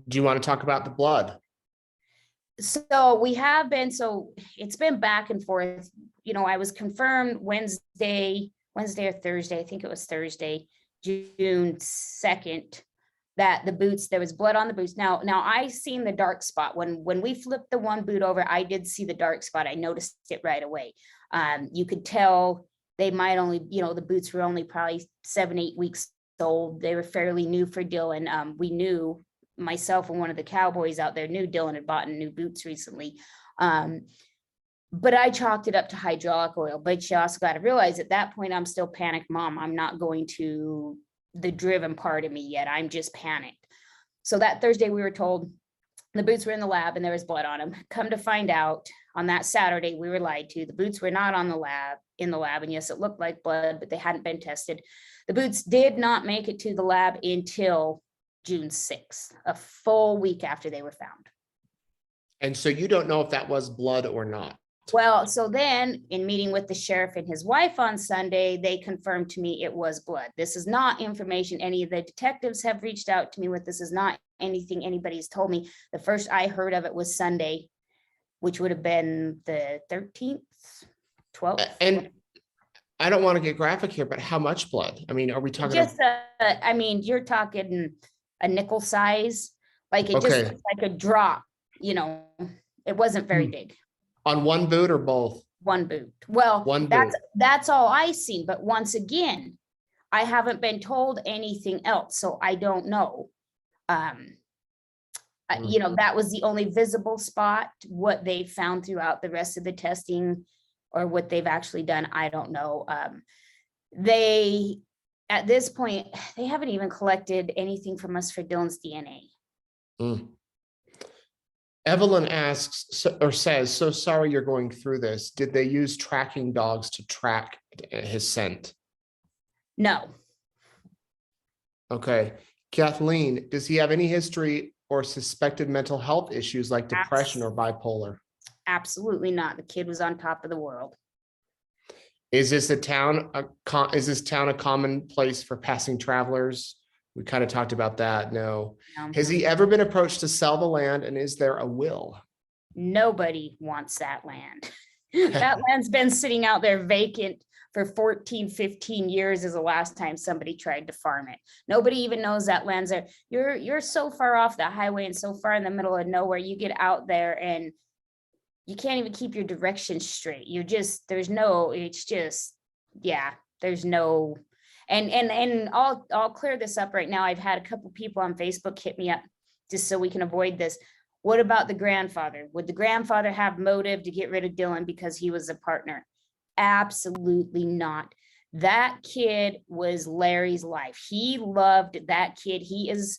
Do you want to talk about the blood? So we have been, so it's been back and forth. You know, I was confirmed Wednesday or Thursday, I think it was Thursday, June 2nd, that the boots, there was blood on the boots. Now I seen the dark spot. When we flipped the one boot over, I did see the dark spot. I noticed it right away. You could tell they might only, you know, the boots were only probably 7-8 weeks old. They were fairly new for Dylan. We knew, myself and one of the cowboys out there knew Dylan had bought new boots recently. But I chalked it up to hydraulic oil. But you also got to realize at that point, I'm still panicked mom. I'm not going to the driven part of me yet. I'm just panicked. So that Thursday we were told the boots were in the lab and there was blood on them. Come to find out, on that Saturday, we were lied to. The boots were not in the lab. And yes, it looked like blood, but they hadn't been tested. The boots did not make it to the lab until June 6th, a full week after they were found. And so you don't know if that was blood or not. Well, so then in meeting with the sheriff and his wife on Sunday, they confirmed to me it was blood. This is not information any of the detectives have reached out to me with. This is not anything anybody's told me. The first I heard of it was Sunday, which would have been the 13th, 12th. And I don't want to get graphic here, but how much blood? I mean, are we talking? Just, I mean, you're talking a nickel size, like it just looks like a drop. it wasn't very Hmm. big. On one boot or both? One boot. Well, One boot. that's all I seen. But once again, I haven't been told anything else, so I don't know. That was the only visible spot. What they found throughout the rest of the testing, or what they've actually done, I don't know. They, at this point, they haven't even collected anything from us for Dylan's DNA. Mm. Evelyn asks or says, so sorry you're going through this. Did they use tracking dogs to track his scent? No. Okay. Kathleen, does he have any history or suspected mental health issues like depression or bipolar? Absolutely not. The kid was on top of the world. Is this town a common place for passing travelers? We kind of talked about that. No. Has he ever been approached to sell the land, and is there a will? Nobody wants that land. That land's been sitting out there vacant for 14, 15 years is the last time somebody tried to farm it. Nobody even knows that land's there. You're so far off the highway and so far in the middle of nowhere, you get out there and you can't even keep your directions straight. There's no, and I'll clear this up right now. I've had a couple people on Facebook hit me up just so we can avoid this. What about the grandfather? Would the grandfather have motive to get rid of Dylan because he was a partner? Absolutely not. That kid was Larry's life. He loved that kid. He is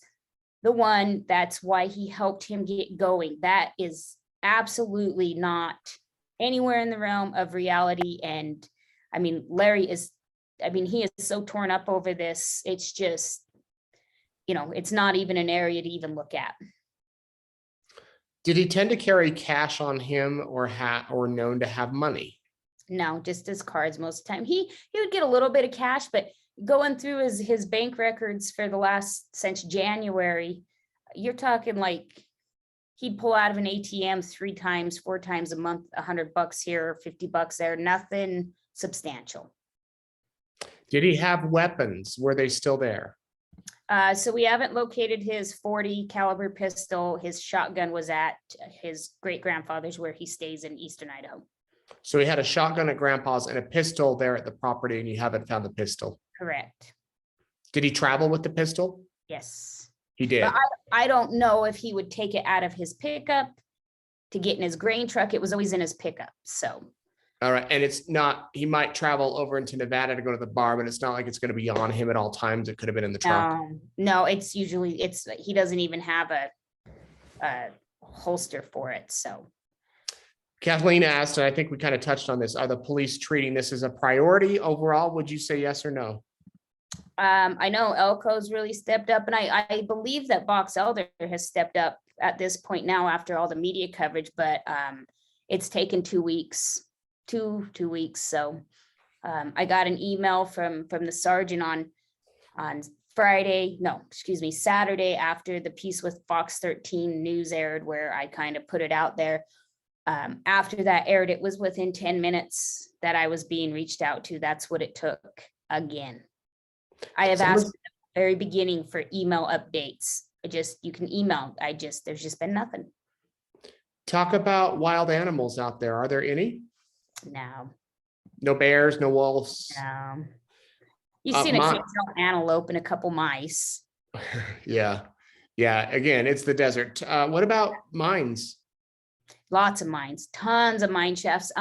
the one. That's why he helped him get going. That is absolutely not anywhere in the realm of reality. And I mean, he is so torn up over this. It's just, it's not even an area to even look at. Did he tend to carry cash on him or known to have money? No, just his cards most of the time. He would get a little bit of cash, but going through his bank records for since January, you're talking like he'd pull out of an ATM 3 times, 4 times a month, $100 here, $50 there, nothing substantial. Did he have weapons? Were they still there? So we haven't located his .40 caliber pistol. His shotgun was at his great-grandfather's where he stays in Eastern Idaho. So he had a shotgun at grandpa's and a pistol there at the property, and you haven't found the pistol. Correct. Did he travel with the pistol? Yes. He did. But I don't know if he would take it out of his pickup to get in his grain truck. It was always in his pickup. So. All right. And it's not, he might travel over into Nevada to go to the bar, but it's not like it's going to be on him at all times. It could have been in the truck. No, it's usually, he doesn't even have a holster for it. So. Kathleen asked, and I think we kind of touched on this, are the police treating this as a priority overall? Would you say yes or no? I know Elko's really stepped up, and I believe that Box Elder has stepped up at this point now after all the media coverage, but it's taken 2 weeks, two weeks. So I got an email from the sergeant on Saturday after the piece with Fox 13 News aired, where I kind of put it out there. After that aired, it was within 10 minutes that I was being reached out to. That's what it took again. I have asked at the very beginning for email updates. You can email. There's just been nothing. Talk about wild animals out there. Are there any? No. No bears, no wolves? No. You've seen occasional antelope and a couple mice. Yeah. Again, it's the desert. What about mines? Lots of mines, tons of mine shafts.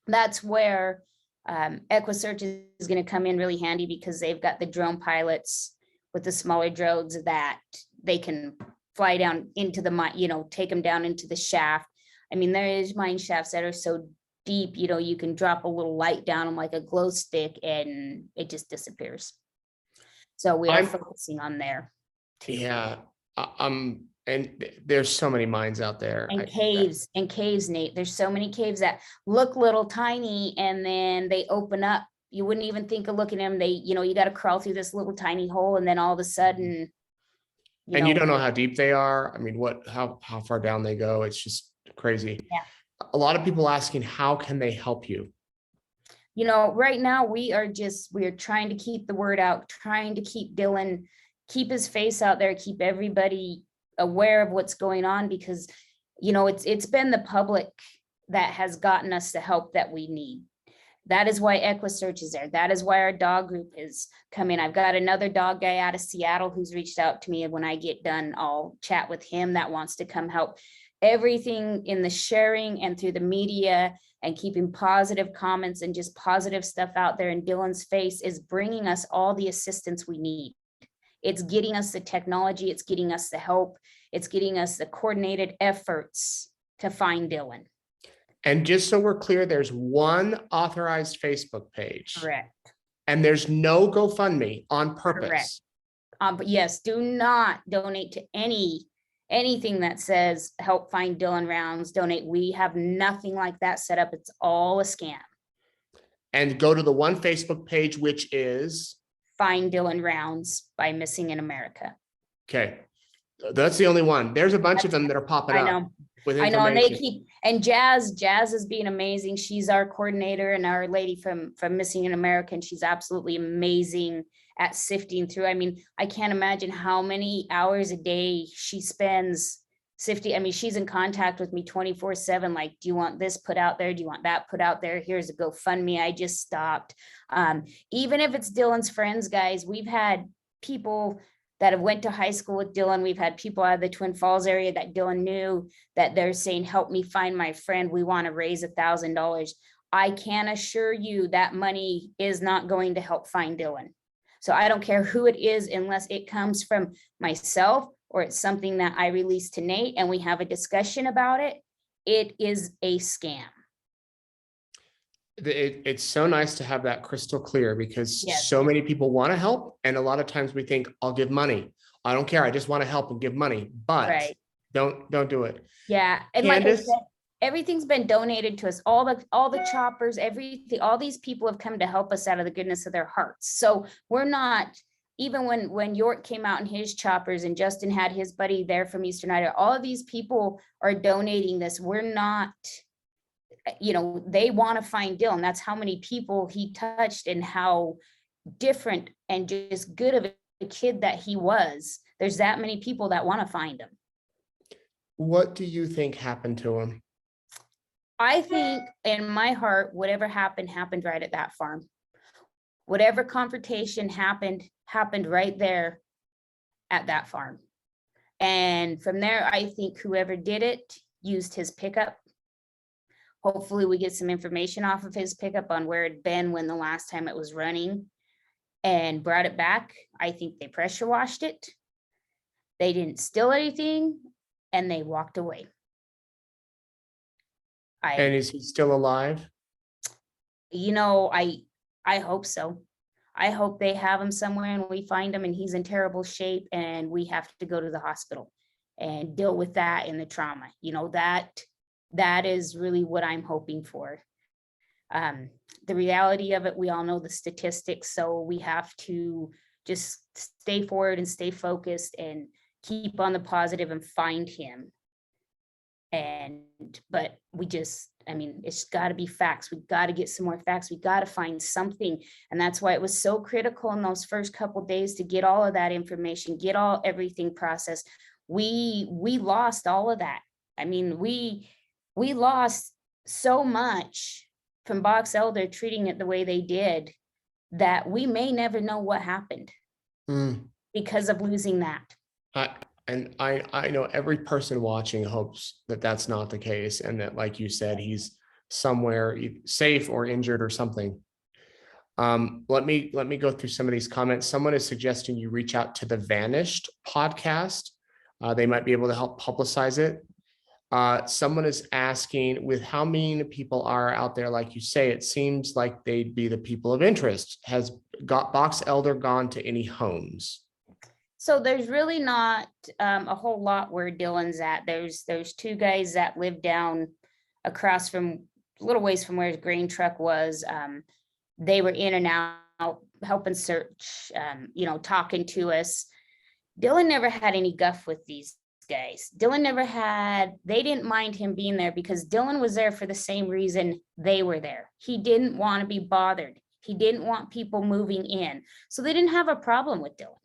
That's where EquiSearch is going to come in really handy, because they've got the drone pilots with the smaller drones that they can fly down into the mine, take them down into the shaft. I mean, there is mine shafts that are so deep, you can drop a little light down them like a glow stick and it just disappears. So we are focusing on there too. Yeah. And there's so many mines out there. And caves, Nate. There's so many caves that look little tiny and then they open up. You wouldn't even think of looking at them. You got to crawl through this little tiny hole, and then all of a sudden. You don't know how deep they are. I mean, how far down they go. It's just crazy. Yeah. A lot of people asking, how can they help you? Right now we are trying to keep the word out, trying to keep Dylan, keep his face out there, keep everybody aware of what's going on, because it's been the public that has gotten us the help that we need. That is why EquiSearch is there. That is why our dog group is coming. I've got another dog guy out of Seattle who's reached out to me, and when I get done, I'll chat with him that wants to come help. Everything in the sharing and through the media and keeping positive comments and just positive stuff out there in Dylan's face is bringing us all the assistance we need. It's getting us the technology, it's getting us the help, it's getting us the coordinated efforts to find Dylan. And just so we're clear, there's one authorized Facebook page. Correct. And there's no GoFundMe on purpose. Correct. But yes, do not donate to anything that says help find Dylan Rounds, donate. We have nothing like that set up. It's all a scam. And go to the one Facebook page, which is Find Dylan Rounds by Missing in America. Okay. That's the only one. There's a bunch of them that are popping up. I know. With I know, and information. Jazz is being amazing. She's our coordinator and our lady from Missing in America, and she's absolutely amazing at sifting through. I mean, I can't imagine how many hours a day she spends sifting. I mean, she's in contact with me 24/7. Like, do you want this put out there? Do you want that put out there? Here's a GoFundMe. I just stopped. Even if it's Dylan's friends, guys, we've had people that have went to high school with Dylan. We've had people out of the Twin Falls area that Dylan knew that they're saying, help me find my friend. We want to raise $1,000. I can assure you that money is not going to help find Dylan. So I don't care who it is, unless it comes from myself or it's something that I release to Nate and we have a discussion about it. It is a scam. It's so nice to have that crystal clear, because Yes. so many people want to help. And a lot of times we think, I'll give money. I don't care. I just want to help and give money, but Right. don't do it. Yeah. And like I Candice? said, everything's been donated to us. All the choppers, everything, all these people have come to help us out of the goodness of their hearts. So we're not, even when York came out in his choppers and Justin had his buddy there from Eastern Idaho, all of these people are donating this. We're not, they want to find Dylan. That's how many people he touched and how different and just good of a kid that he was. There's that many people that want to find him. What do you think happened to him? I think in my heart, whatever happened right at that farm. Whatever confrontation happened right there at that farm. And from there, I think whoever did it used his pickup. Hopefully we get some information off of his pickup on where it'd been when the last time it was running and brought it back. I think they pressure washed it. They didn't steal anything and they walked away. And is he still alive? I hope so. I hope they have him somewhere and we find him and he's in terrible shape and we have to go to the hospital and deal with that and the trauma. That is really what I'm hoping for. The reality of it, we all know the statistics, so we have to just stay forward and stay focused and keep on the positive and find him. But it's got to be facts. We've got to get some more facts. We got to find something. And that's why it was so critical in those first couple of days to get all of that information, get everything processed. We lost all of that. I mean, we lost so much from Box Elder treating it the way they did that we may never know what happened because of losing that. I know every person watching hopes that that's not the case, and that, like you said, he's somewhere safe or injured or something. Let me go through some of these comments. Someone is suggesting you reach out to the Vanished podcast. They might be able to help publicize it. Someone is asking, with how many people are out there, like you say, it seems like they'd be the people of interest. Has Box Elder gone to any homes? So there's really not a whole lot where Dylan's at. There's two guys that live down across from, a little ways from where his grain truck was. They were in and out, helping search, talking to us. Dylan never had any guff with these guys. They didn't mind him being there because Dylan was there for the same reason they were there. He didn't want to be bothered. He didn't want people moving in. So they didn't have a problem with Dylan.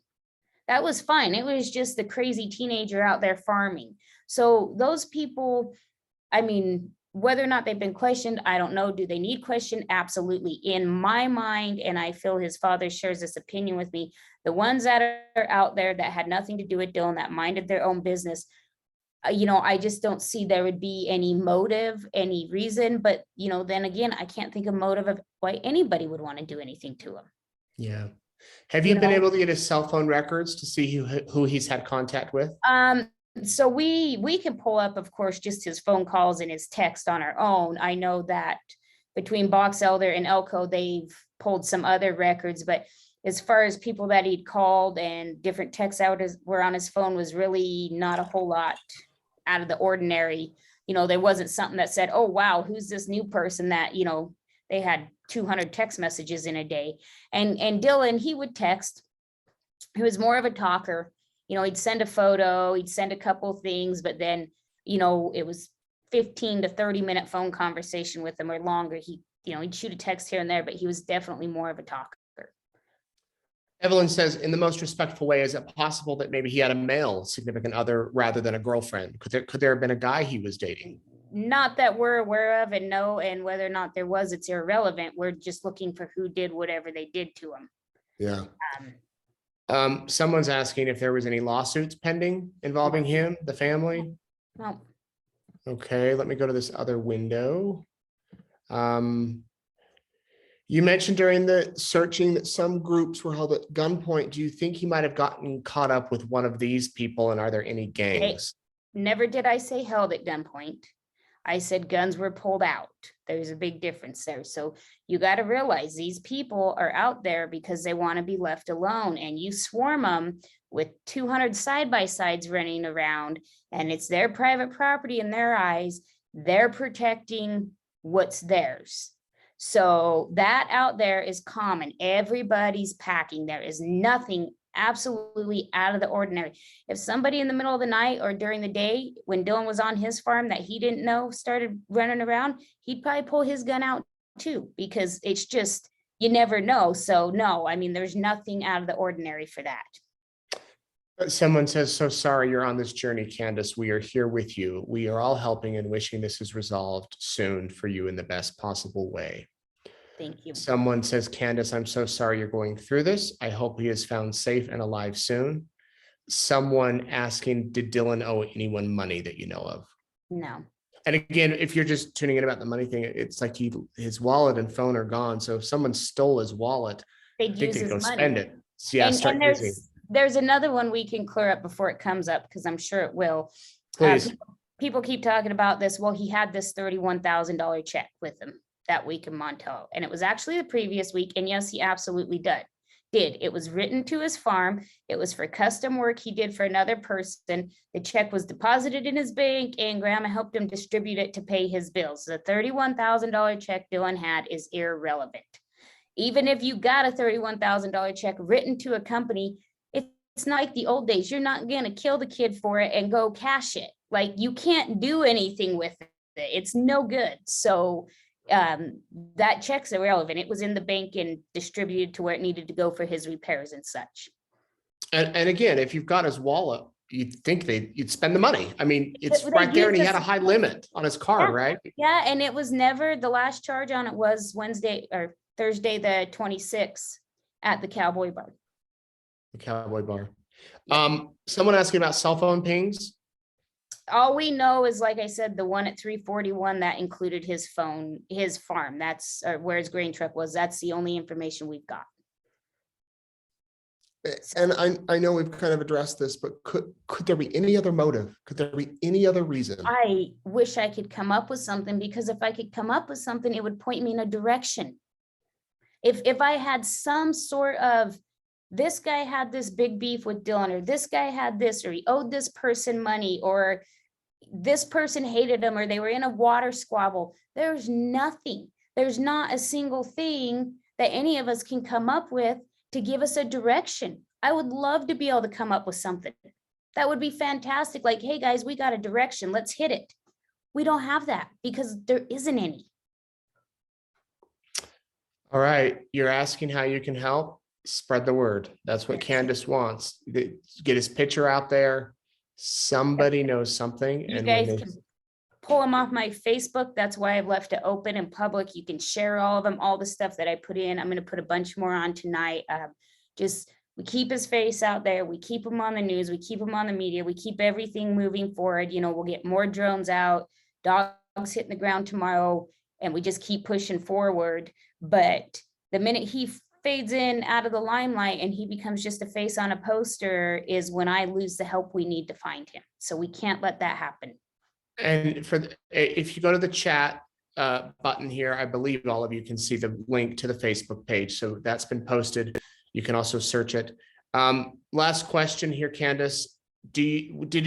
That was fine. It was just the crazy teenager out there farming. So those people, I mean, whether or not they've been questioned, I don't know. Do they need questioned? Absolutely. In my mind, and I feel his father shares this opinion with me, the ones that are out there that had nothing to do with Dylan, that minded their own business, I just don't see there would be any motive, any reason. But, then again, I can't think of motive of why anybody would want to do anything to him. Yeah. Have you been able to get his cell phone records to see who he's had contact with? So we can pull up, of course, just his phone calls and his text on our own. I know that between Box Elder and Elko, they've pulled some other records, but as far as people that he'd called and different texts were on his phone was really not a whole lot out of the ordinary. There wasn't something that said, oh, wow, who's this new person that, they had 200 text messages in a day. And Dylan, he would text. He was more of a talker. He'd send a photo, he'd send a couple things, but then, it was 15 to 30-minute phone conversation with them or longer. He'd shoot a text here and there, but he was definitely more of a talker. Evelyn says, in the most respectful way, is it possible that maybe he had a male significant other rather than a girlfriend? Could there have been a guy he was dating? Not that we're aware of, and no, and whether or not there was, it's irrelevant. We're just looking for who did whatever they did to him. Yeah. Someone's asking if there was any lawsuits pending involving him, the family. No. Okay, let me go to this other window. You mentioned during the searching that some groups were held at gunpoint. Do you think he might have gotten caught up with one of these people? And are there any gangs? Never did I say held at gunpoint. I said guns were pulled out. There's a big difference there. So you got to realize these people are out there because they want to be left alone, and you swarm them with 200 side-by-sides running around, and it's their private property in their eyes. They're protecting what's theirs. So that out there is common. Everybody's packing. There is nothing absolutely out of the ordinary. If somebody in the middle of the night or during the day when Dylan was on his farm that he didn't know started running around, he'd probably pull his gun out too, because it's just, you never know. So no, I mean, there's nothing out of the ordinary for that. Someone says, so sorry you're on this journey, Candice. We are here with you. We are all helping and wishing this is resolved soon for you in the best possible way. Thank you. Someone says, Candice, I'm so sorry you're going through this. I hope he is found safe and alive soon. Someone asking, did Dylan owe anyone money that you know of? No. And again, if you're just tuning in about the money thing, it's like his wallet and phone are gone. So if someone stole his wallet, They'd use his go money. spend it. So yeah, and there's another one we can clear up before it comes up, because I'm sure it will. Please. People keep talking about this. Well, he had this $31,000 check with him that week in Montello, and it was actually the previous week. And yes, he absolutely did. It was written to his farm. It was for custom work he did for another person. The check was deposited in his bank, and Grandma helped him distribute it to pay his bills. The $31,000 check Dylan had is irrelevant. Even if you got a $31,000 check written to a company, it's not like the old days. You're not going to kill the kid for it and go cash it. Like, you can't do anything with it. It's no good. So that check's irrelevant. It was in the bank and distributed to where it needed to go for his repairs and such. And again, if you've got his wallet, you'd think you'd spend the money. I mean, it's right there, and he had a high limit on his card, right? Yeah, and it was never, the last charge on it was Thursday the 26th at the Cowboy Bar. The Cowboy Bar. Someone asking about cell phone pings. All we know is, like I said, the one at 341 that included his phone, his farm. That's where his grain truck was. That's the only information we've got. And I know we've kind of addressed this, but could there be any other motive? Could there be any other reason? I wish I could come up with something, because if I could come up with something, it would point me in a direction. If I had some sort of, this guy had this big beef with Dylan, or this guy had this, or he owed this person money, or this person hated him, or they were in a water squabble. There's nothing. There's not a single thing that any of us can come up with to give us a direction. I would love to be able to come up with something. That would be fantastic. Like, hey guys, we got a direction. Let's hit it. We don't have that because there isn't any. All right. You're asking how you can help. Spread the word. That's what Candice wants. Get his picture out there. Somebody knows something. You And when guys they, can pull them off my Facebook. That's why I've left it open and public. You can share all of them, all the stuff that I put in. I'm going to put a bunch more on tonight. Just we keep his face out there. We keep him on the news. We keep him on the media. We keep everything moving forward. You know, we'll get more drones out, dogs hitting the ground tomorrow, and we just keep pushing forward. But the minute he fades in out of the limelight and he becomes just a face on a poster is when I lose the help we need to find him. So we can't let that happen. and for if you go to the chat button here, I believe all of you can see the link to the Facebook page. So that's been posted. You can also search it. Last question here, Candice. Did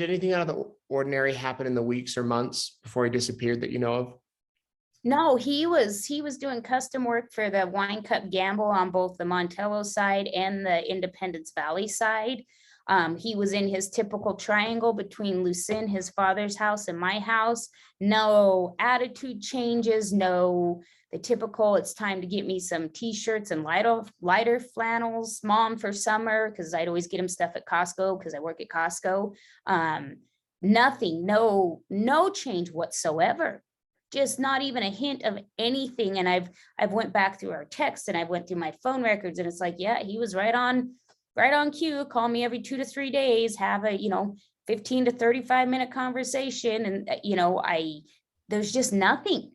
anything out of the ordinary happen in the weeks or months before he disappeared that you know of? No, he was doing custom work for the Wine Cup Gamble on both the Montello side and the Independence Valley side. He was in his typical triangle between Lucin, his father's house, and my house. No attitude changes, no the typical, it's time to get me some t-shirts and lighter flannels, mom, for summer, because I'd always get him stuff at Costco because I work at Costco. Nothing, no change whatsoever. Just not even a hint of anything. And I've went back through our texts and I went through my phone records, and it's like, yeah, he was right on cue. Call me every 2 to 3 days, have a 15 to 35 minute conversation. And there's just nothing.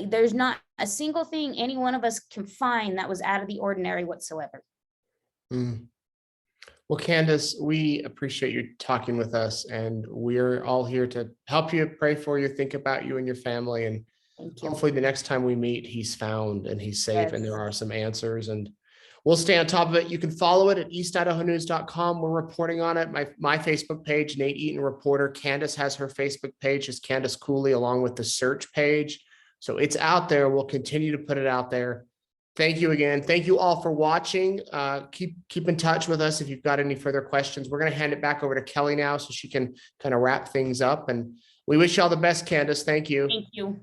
There's not a single thing any one of us can find that was out of the ordinary whatsoever. Well, Candice, we appreciate you talking with us, and we're all here to help you, pray for you, think about you and your family. And hopefully the next time we meet, he's found and he's safe. And there are some answers, and we'll stay on top of it. You can follow it at eastidahonews.com. We're reporting on it. My Facebook page, Nate Eaton Reporter. Candice has her Facebook page, is Candice Cooley, along with the search page. So it's out there. We'll continue to put it out there. Thank you again. Thank you all for watching. Keep in touch with us if you've got any further questions. We're going to hand it back over to Kelly now so she can kind of wrap things up. And we wish you all the best, Candice. Thank you. Thank you.